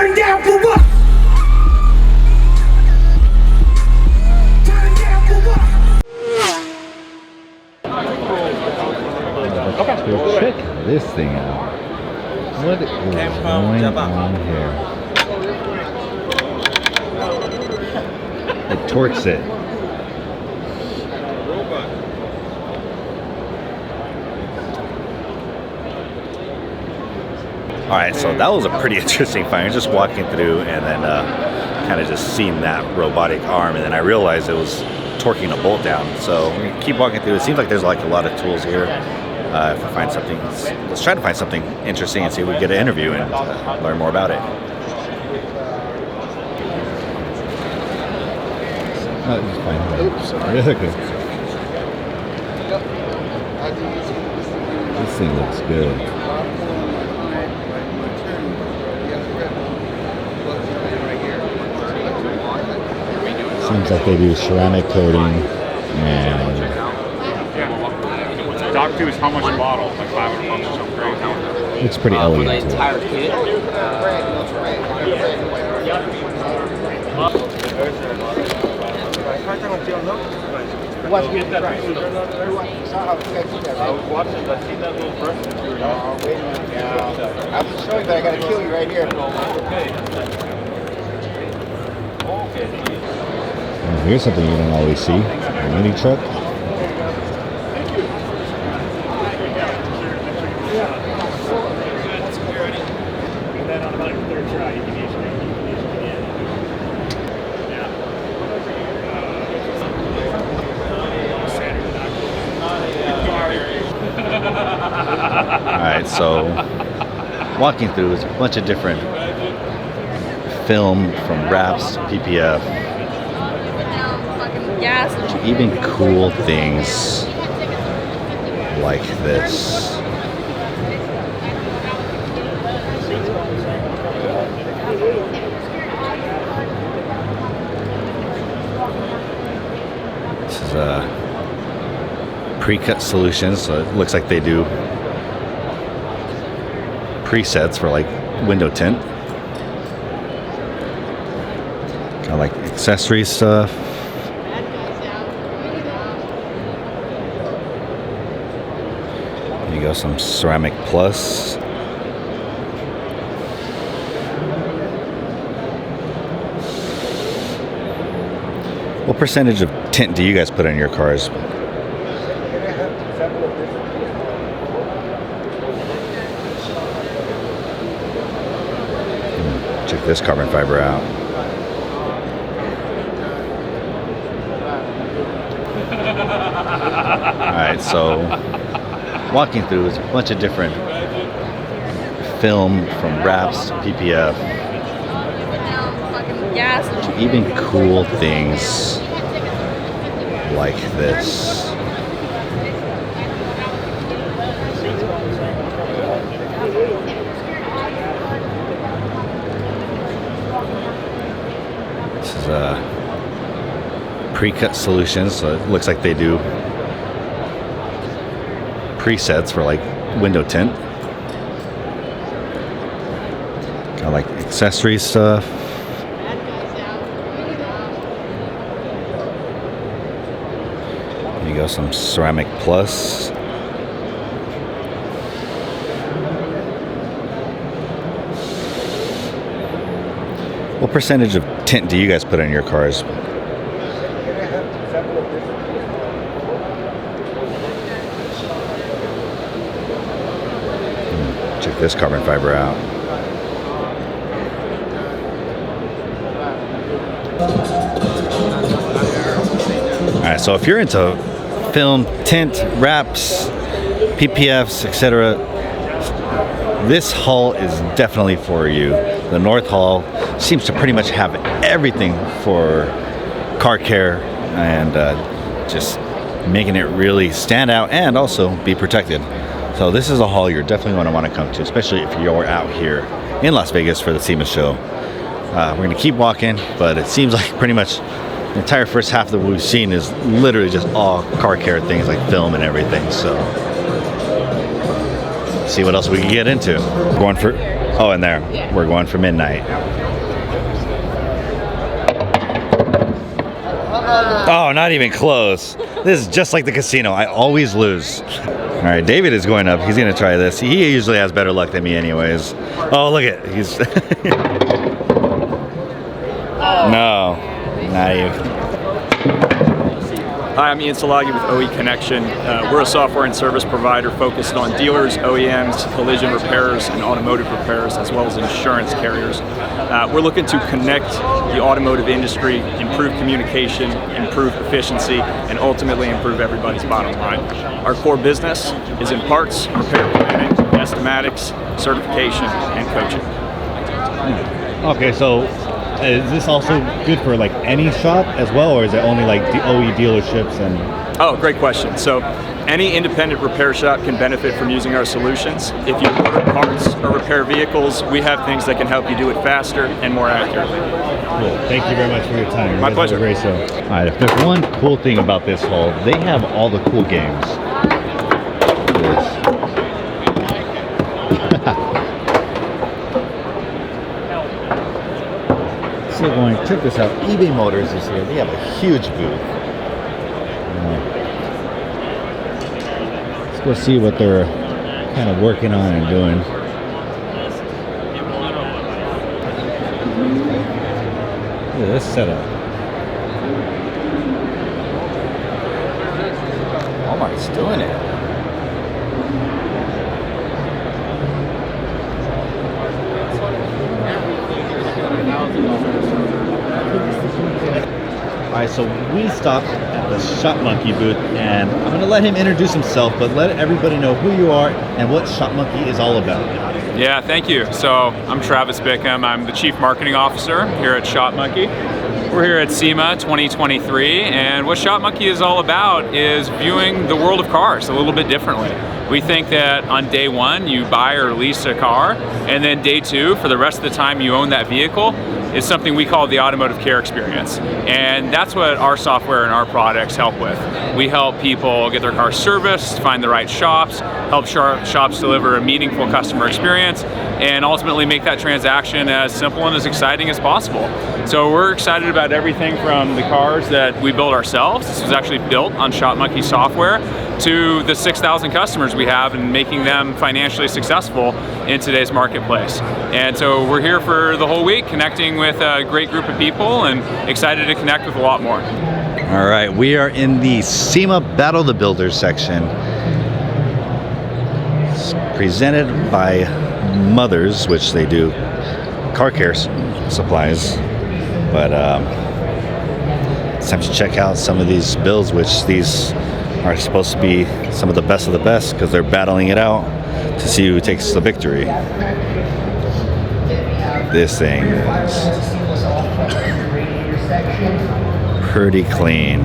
Turn down for what? Turn down for what? So check this thing out. What is going on here? It torques it. Alright, so that was a pretty interesting find. Just walking through and then kind of just seeing that robotic arm, and then I realized it was torquing a bolt down. So we keep walking through. It seems like there's like a lot of tools here. If we find something, let's try to find something interesting and see if we get an interview and learn more about it. Oops. This thing looks good. Seems like they do ceramic coating and Doc 2 is how much a bottle? Like 500 bucks or something crazy. it's pretty elegant. For the entire kit. Let's get that picture. I was watching, I seen that little person. Wait a minute now. I'm just showing that I gotta kill you right here. Okay. Here's something you don't always see. A mini truck. Alright, so walking through is a bunch of different film from wraps to PPF. To even cool things like this. This is pre-cut solutions, so it looks like they do presets for like window tint. Kind of like accessory stuff. There you go, some ceramic plus. What percentage of tint do you guys put on your cars? Check this carbon fiber out. Alright, so walking through is a bunch of different film from wraps to PPF. To even cool things like this. This is pre-cut solutions, so it looks like they do presets for like window tint. Kind of like accessory stuff. There you go, some ceramic plus. What percentage of tint do you guys put on your cars? Check this carbon fiber out. Alright, so if you're into film, tint, wraps, PPFs, etc., this haul is definitely for you. The North Hall seems to pretty much have everything for car care and just making it really stand out and also be protected. So this is a haul you're definitely going to want to come to, especially if you're out here in Las Vegas for the SEMA show. We're going to keep walking, but it seems like pretty much the entire first half that we've seen is literally just all car care things like film and everything. So see what else we can get into. Going for, oh, and there, we're going for midnight. Oh, not even close. This is just like the casino. I always lose. All right, David is going up. He's gonna try this. He usually has better luck than me anyways. Oh, look at, he's, no, not even. Hi, I'm Ian Salagi with OE Connection. We're a software and service provider focused on dealers, OEMs, collision repairers, and automotive repairers, as well as insurance carriers. We're looking to connect the automotive industry, improve communication, improve efficiency, and ultimately improve everybody's bottom line. Our core business is in parts, repair planning, estimatics, certification, and coaching. Okay, so is this also good for like any shop as well, or is it only like the OE dealerships and? Oh, great question. So any independent repair shop can benefit from using our solutions. If you order parts or repair vehicles, we have things that can help you do it faster and more accurately. Cool. Thank you very much for your time. My pleasure. Great show. All right, if there's one cool thing about this hall, they have all the cool games. Look at this. So going, check this out. eBay Motors is here. They have a huge booth. Let's go see what they're kind of working on and doing. Look at this setup. Walmart's doing it. Alright, so we stopped at the Shop Monkey booth, and I'm going to let him introduce himself, but let everybody know who you are and what Shop Monkey is all about. Yeah, thank you. So I'm Travis Bickham. I'm the Chief Marketing Officer here at Shop Monkey. We're here at SEMA 2023, and what Shop Monkey is all about is viewing the world of cars a little bit differently. We think that on day one, you buy or lease a car, and then day two, for the rest of the time you own that vehicle, is something we call the automotive care experience. And that's what our software and our products help with. We help people get their cars serviced, find the right shops, help shops deliver a meaningful customer experience, and ultimately make that transaction as simple and as exciting as possible. So we're excited about everything from the cars that we build ourselves. This was actually built on Shop Monkey software, to the 6,000 customers we have and making them financially successful in today's marketplace. And so we're here for the whole week, connecting with a great group of people and excited to connect with a lot more. All right, we are in the SEMA Battle the Builders section. It's presented by Mothers, which they do car care supplies. But it's time to check out some of these builds, which these are supposed to be some of the best because they're battling it out to see who takes the victory. This thing is pretty clean.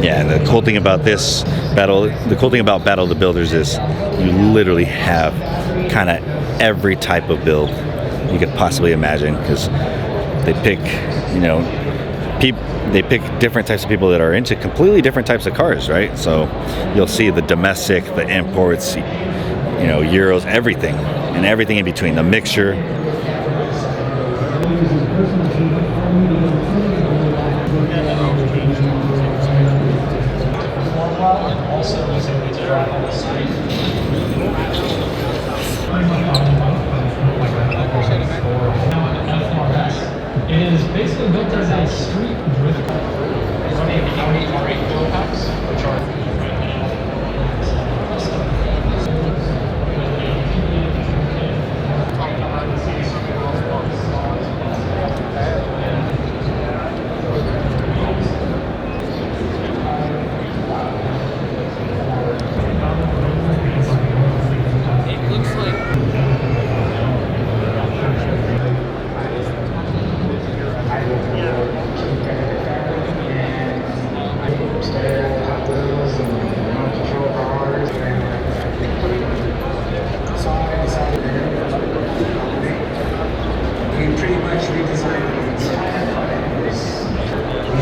Yeah, and the cool thing about this battle, the cool thing about Battle of the Builders is you literally have kind of every type of build you could possibly imagine, because they pick, you know, they pick different types of people that are into completely different types of cars, right? So you'll see the domestic, the imports, you know, Euros, everything, and everything in between, the mixture. It is basically built as a street drift car. It's named Audi R8 packs, which are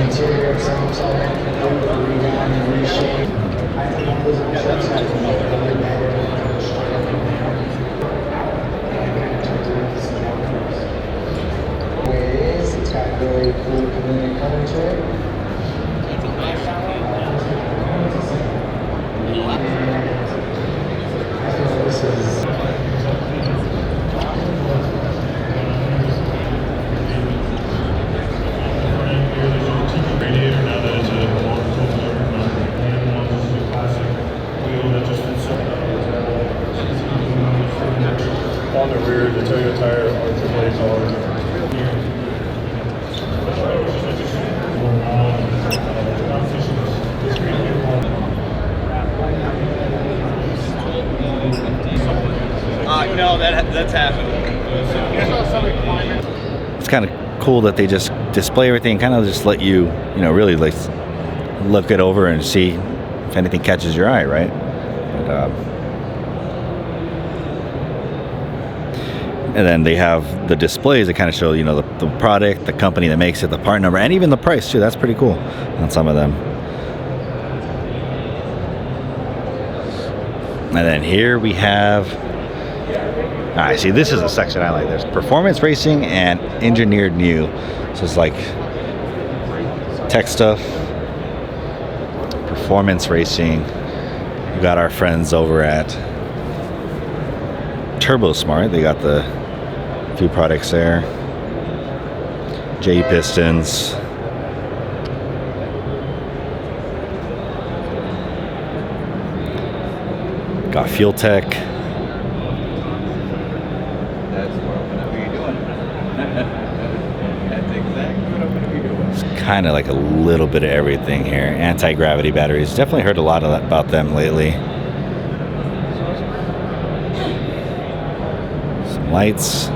the interior of some redone and reshaped. I think one of those trucks has a really bad ways. It's got really cool chameleon color to it. I feel this is radiator now that it's a water-cooled and one is a classic wheel that just fits on the rear. The Toyota tire archer blades are no, that's happening. It's kind of cool that they just display everything, kind of just let you, really like look it over and see if anything catches your eye, right? And then they have the displays that kind of show, the product, the company that makes it, the part number, and even the price too. That's pretty cool on some of them. And then here we have, see, this is a section I like. There's performance racing and engineered new. So it's like tech stuff, performance racing. We got our friends over at Turbo Smart. They got the few products there. J pistons. Got Fuel Tech. It's kind of like a little bit of everything here. Anti-gravity batteries. Definitely heard a lot of that about them lately. Some lights.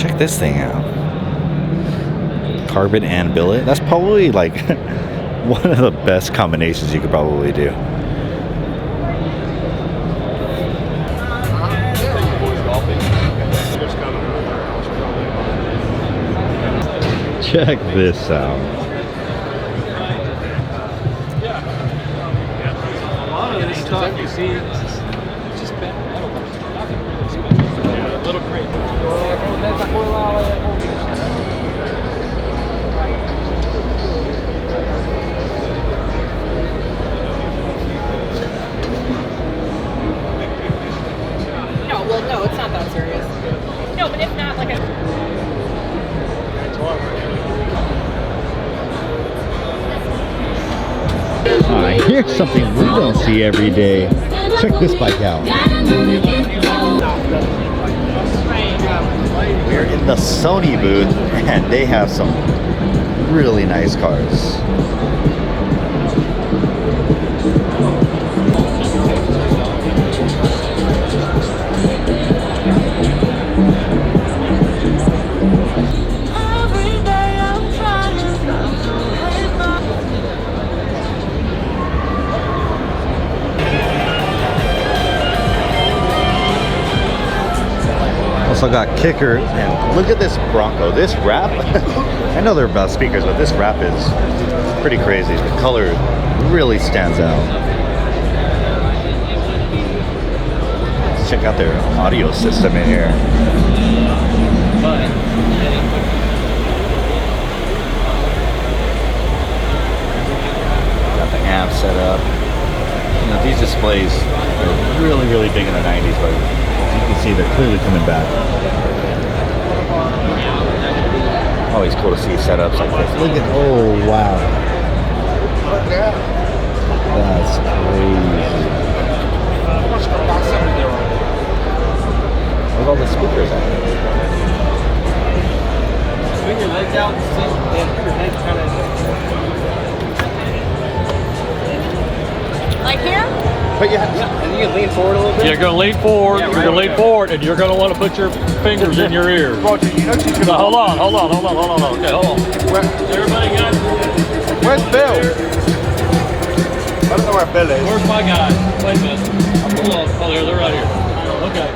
Check this thing out. Carbon and billet. That's probably like one of the best combinations you could probably do. Check this out. A lot of this stuff you see just been a little crazy. No, it's not that serious. No, but if not, like Here's something we don't see every day. Check this bike out. We're in the Sony booth and they have some really nice cars. Also got Kicker, and look at this Bronco. This wrap, I know they're about speakers, but this wrap is pretty crazy. The color really stands out. Let's check out their audio system in here. Got the amp set up. These displays are really, really big in the 90s, but you can see they're clearly coming back. Always cool to see setups like this. Look at, oh wow. That's crazy. Look at all the speakers out there. Swing your legs out and your head kind of like here? But yeah, and you can lean forward a little bit. You're going to lean forward, you're going to lean forward, and you're going to want to put your fingers in your ears. Roger, you know she's gonna... Now, hold on. Okay, hold on. Everybody got it? Where's Bill? I don't know where Bill is. Where's my guy? Wait a minute. Hold on. Oh, they're right here. Okay.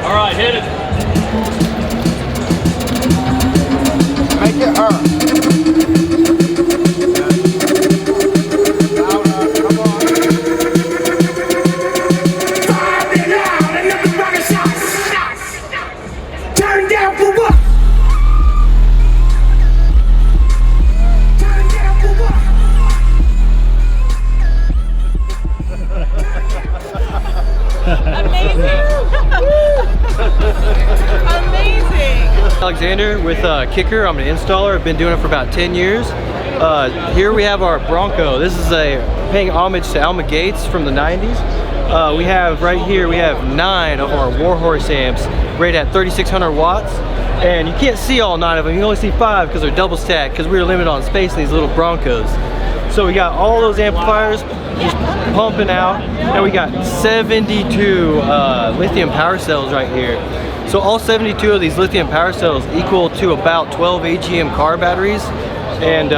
All right, hit it. Make it her. Alexander with Kicker. I'm an installer. I've been doing it for about 10 years. Here we have our Bronco. This is paying homage to Alma Gates from the 90s. We have right here, we have 9 of our Warhorse amps rated at 3,600 watts. And you can't see all 9 of them. You can only see 5 because they're double stacked because we were limited on space in these little Broncos. So we got all those amplifiers just pumping out, and we got 72 lithium power cells right here. So all 72 of these lithium power cells equal to about 12 AGM car batteries, and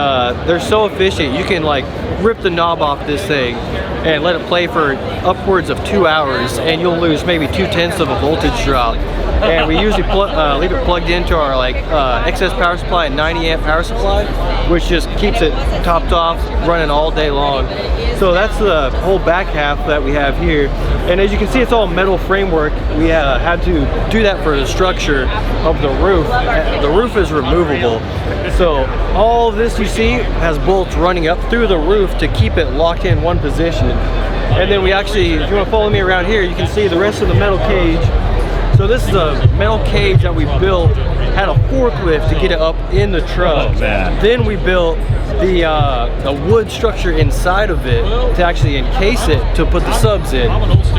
they're so efficient. You can like rip the knob off this thing and let it play for upwards of 2 hours, and you'll lose maybe 0.2 of a voltage drop. And we usually leave it plugged into our excess power supply, a 90 amp power supply, which just keeps it topped off, running all day long. So that's the whole back half that we have here. And as you can see, it's all metal framework. We had to do that for the structure of the roof. The roof is removable. So all this you see has bolts running up through the roof to keep it locked in one position. And then we actually, if you want to follow me around here, you can see the rest of the metal cage. So this is a metal cage that we built, had a forklift to get it up in the truck. Oh, man. Then we built the wood structure inside of it to actually encase it to put the subs in.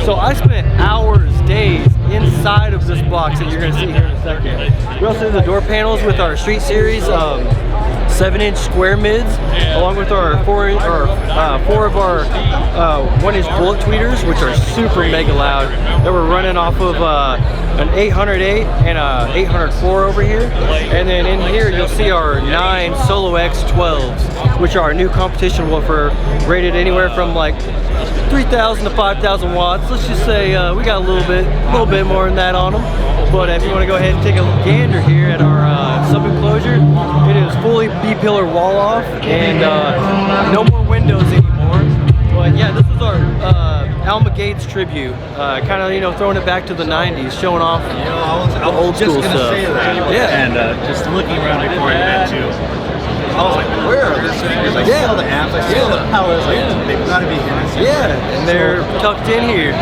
So I spent hours, days inside of this box that you're going to see here in a second. We also did the door panels with our Street Series 7-inch square mids, along with our 4 of our 1-inch bullet tweeters, which are super mega loud, that we're running off of an 808 and a 804 over here. And then in here you'll see our 9 Solo X12s, which are our new competition woofer, rated anywhere from like 3,000 to 5,000 watts. Let's just say we got a little bit more than that on them. But if you want to go ahead and take a gander here at our sub enclosure, it is fully B-pillar wall off and no more windows anymore. But yeah, this is our Alma Gates tribute, kind of, you know, throwing it back to the 90s, showing off the old school stuff. Yeah. And just looking around before I went to, I was like, where are these figures? I see all the amps, I see all the powers, like, they've got to be here. Yeah, and they're tucked in here.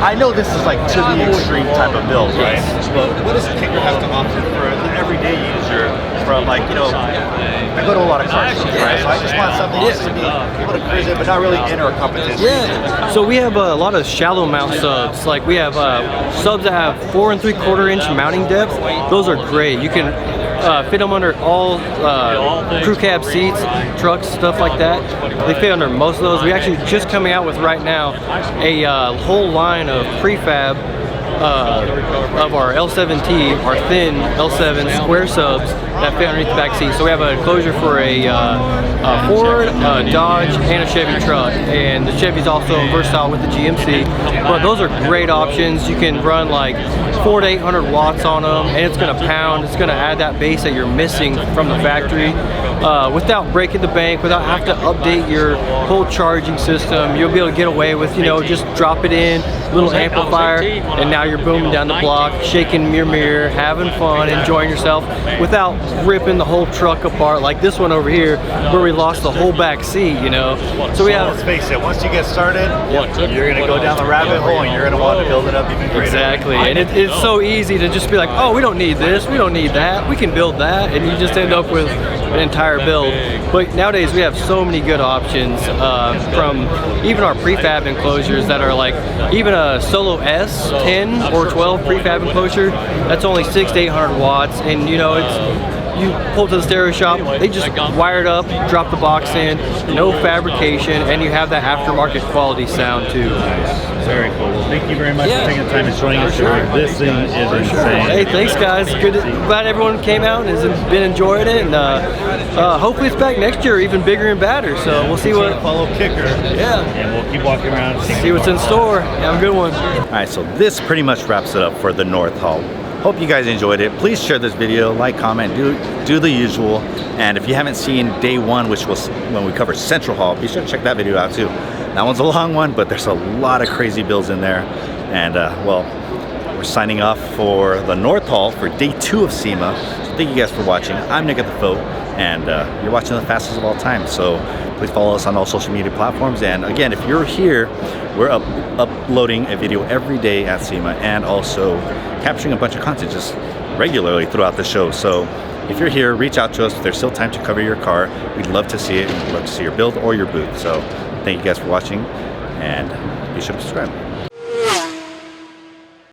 I know this is like to the extreme type of build, right? But what does Kicker have to offer for the everyday user? From like, you know, I go to a lot of car shows, right? So I just want something just to be able to cruise it, but not really enter a competition. Yeah. So we have a lot of shallow mount subs. Like we have subs that have 4 3/4 inch mounting depth. Those are great. You can fit them under all crew cab seats, trucks, stuff like that. They fit under most of those. We actually just coming out with right now a whole line of prefab of our L7T, our thin L7 square subs that fit underneath the back seat. So we have an enclosure for a Ford, a Dodge, and a Chevy truck. And the Chevy's also versatile with the GMC. But those are great options. You can run like 400 to 800 watts on them, and it's going to pound. It's going to add that bass that you're missing from the factory without breaking the bank, without having to update your whole charging system. You'll be able to get away with, you know, just drop it in, little amplifier, and now you're booming down the block, shaking your mirror, having fun, enjoying yourself without ripping the whole truck apart like this one over here where we lost the whole back seat, you know. So we have, let's face it, once you get started, you're going to go down the rabbit hole and you're going to want to build it up even greater. Exactly, and it's so easy to just be like, oh, we don't need this, we don't need that, we can build that, and you just end up with an entire build. But nowadays we have so many good options, from even our prefab enclosures that are like, even a Solo S 10 or 12 prefab enclosure that's only 600 to 800 watts, and you know, it's, you pull to the stereo shop, they just wire it up, drop the box in, no fabrication, and you have that aftermarket quality sound too. Very cool. Well, thank you very much for taking the time and joining us. This thing is insane. Hey, thanks guys. Good. Glad everyone came out and has been enjoying it, and hopefully it's back next year, even bigger and badder. So we'll see what. Follow Kicker. Yeah. And we'll keep walking around. And see what's in store. Have a good one. All right, so this pretty much wraps it up for the North Hall. Hope you guys enjoyed it. Please share this video, like, comment, do the usual. And if you haven't seen day one, which was when we covered Central Hall, be sure to check that video out too. That one's a long one, but there's a lot of crazy builds in there. And well, we're signing off for the North Hall for day 2 of SEMA. So thank you guys for watching. I'm Nick at TheFOAT, and you're watching the fastest of all time. So please follow us on all social media platforms. And again, if you're here, we're uploading a video every day at SEMA, and also capturing a bunch of content. Just regularly throughout the show. So if you're here, reach out to us. There's still time to cover your car. We'd love to see it. We'd love to see your build or your booth. So thank you guys for watching, and be sure to subscribe.